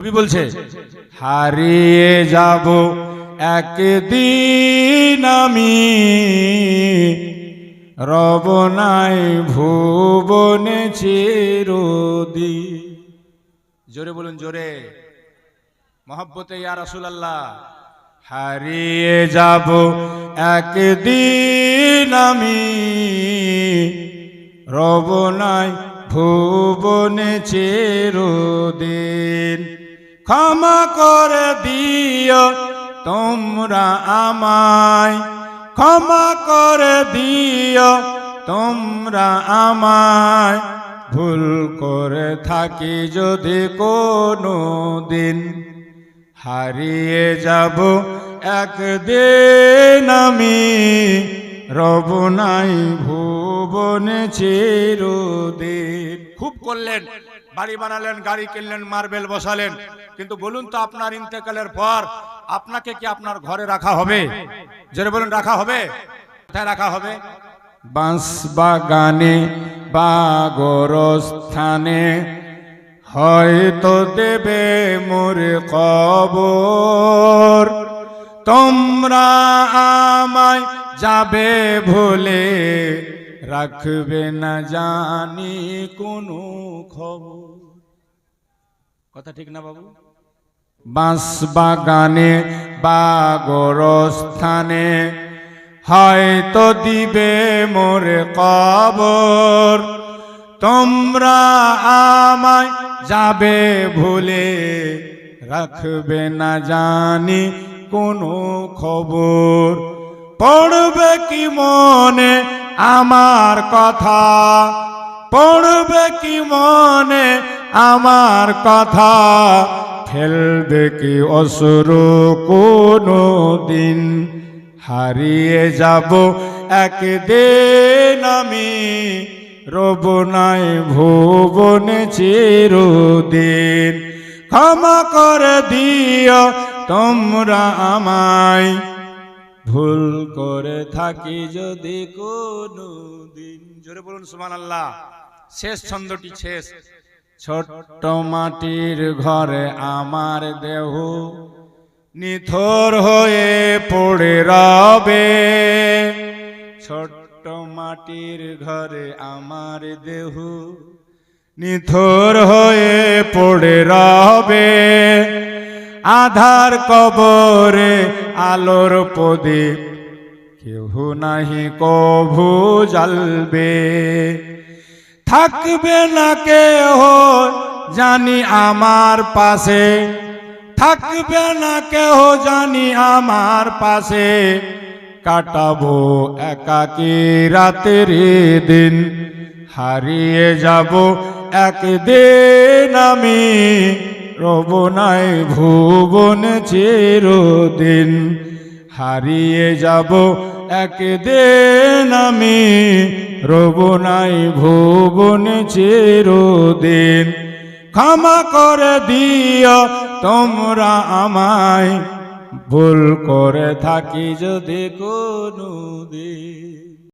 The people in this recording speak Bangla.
কবি বলছে হারিয়ে যাব একদিন আমি, রব নাই ভুবনে চিরদিন। জোরে বলুন, জোরে, মহব্বতে ইয়া রাসূলুল্লাহ। হারিয়ে যাব একদিন আমি, রব নাই ভুবনে চিরদিন। ক্ষমা করে দিও তোমরা আমায়, ক্ষমা করে দিও তোমরা আমায়, ভুল করে থাকি যদি কোনো দিন। হারিয়ে যাব একদিন আমি, রব নাই ভুবনে চিরদিন। খুব করলেন, বাড়ি বানালেন, গাড়ি কিনলেন, মার্বেল বসালেন, কিন্তু বলুন তো আপনার ইন্তেকালের পর আপনাকে কি আপনার ঘরে রাখা হবে? জোরে বলুন, রাখা হবে? কোথায় রাখা হবে? বাঁশ বাগানে বা গোরস্থানে হয়তো দেবে মোর কবর। তোমরা আমায় যাবে ভুলে, রাখবে না জানি কোনো খবর। কথা ঠিক না বাবু? বাঁশ বাগানে বা গোরস্থানে হয়তো দিবে মোর কবর। তোমরা আমায় যাবে ভুলে, রাখবে না জানি কোনো খবর। পড়বে কি মনে আমার কথা, পড়বে কি মনে আমার কথা, ফেলবে কি অশ্রু কোনো দিন। হারিয়ে যাব একদিন আমি, রব নাই ভুবনে চিরদিন। ক্ষমা করে দিও তোমরা আমায়, ভুল করে থাকি যদি কোনো দিন। জোরে বলুন সুবহানাল্লাহ। শেষ ছন্দটি শেষ। ছোট্ট মাটির ঘরে আমার দেহ নিথর হয়ে পড়ে রবে। ছোট্ট মাটির ঘরে আমার দেহ নিথর হয়ে পড়ে রবে। আধার কবরে আলোর প্রদীপ কেহ নাহি কভু জ্বালবে। থাকবে না কেহ জানি আমার পাশে, থাকবে না কেহ জানি আমার পাশে, কাটাবো একাকী রাতের দিন। হারিয়ে যাব একদিন আমি, রব নাই ভুবনে চিরদিন। হারিয়ে যাব একদিন আমি, রব নাই ভুবনে চিরদিন। ক্ষমা করে দিও তোমরা আমায়, ভুল করে থাকি যদি কোনো দিন।